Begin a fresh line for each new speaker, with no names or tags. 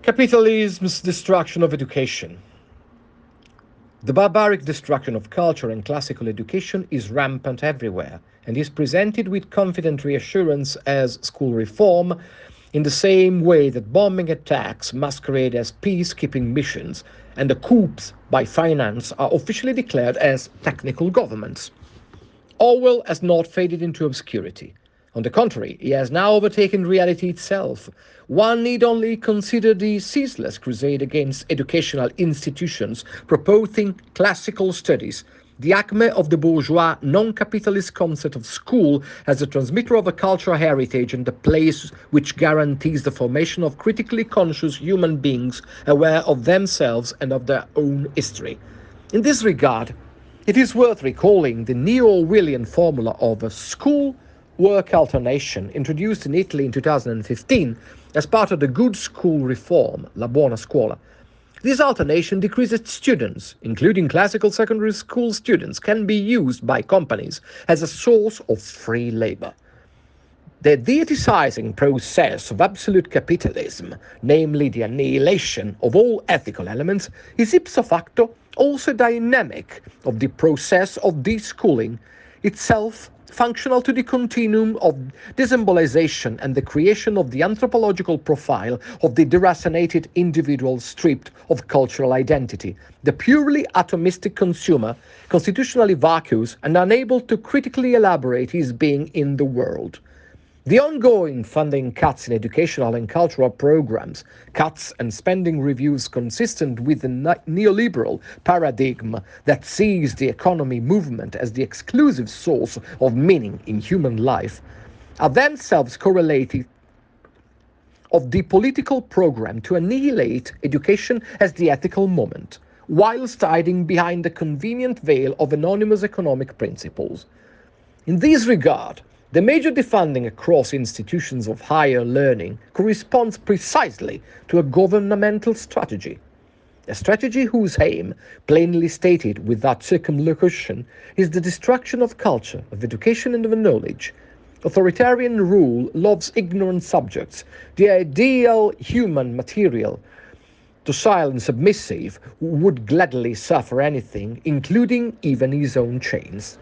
Capitalism's destruction of education. The barbaric destruction of culture and classical education is rampant everywhere and is presented with confident reassurance as school reform, in the same way that bombing attacks masquerade as peacekeeping missions and the coups by finance are officially declared as technical governments. Orwell has not faded into obscurity. On the contrary, he has now overtaken reality itself. One need only consider the ceaseless crusade against educational institutions proposing classical studies, the acme of the bourgeois non-capitalist concept of school as a transmitter of a cultural heritage and a place which guarantees the formation of critically conscious human beings aware of themselves and of their own history. In this regard, it is worth recalling the neo-Orwellian formula of a school-work alternation introduced in Italy in 2015 as part of the Good School Reform, La Buona Scuola. This alternation decrees that students, including classical secondary school students, can be used by companies as a source of free labor. The deicizing process of absolute capitalism, namely the annihilation of all ethical elements, is ipso facto also dynamic of the process of deschooling, itself functional to the continuum of desymbolization and the creation of the anthropological profile of the deracinated individual stripped of cultural identity, the purely atomistic consumer, constitutionally vacuous and unable to critically elaborate his being in the world. The ongoing funding cuts in educational and cultural programs, cuts and spending reviews consistent with the neoliberal paradigm that sees the economy movement as the exclusive source of meaning in human life, are themselves correlated of the political program to annihilate education as the ethical moment, whilst hiding behind the convenient veil of anonymous economic principles. In this regard, the major defunding across institutions of higher learning corresponds precisely to a governmental strategy. A strategy whose aim, plainly stated without circumlocution, is the destruction of culture, of education and of knowledge. Authoritarian rule loves ignorant subjects, the ideal human material, docile and submissive, who would gladly suffer anything, including even his own chains.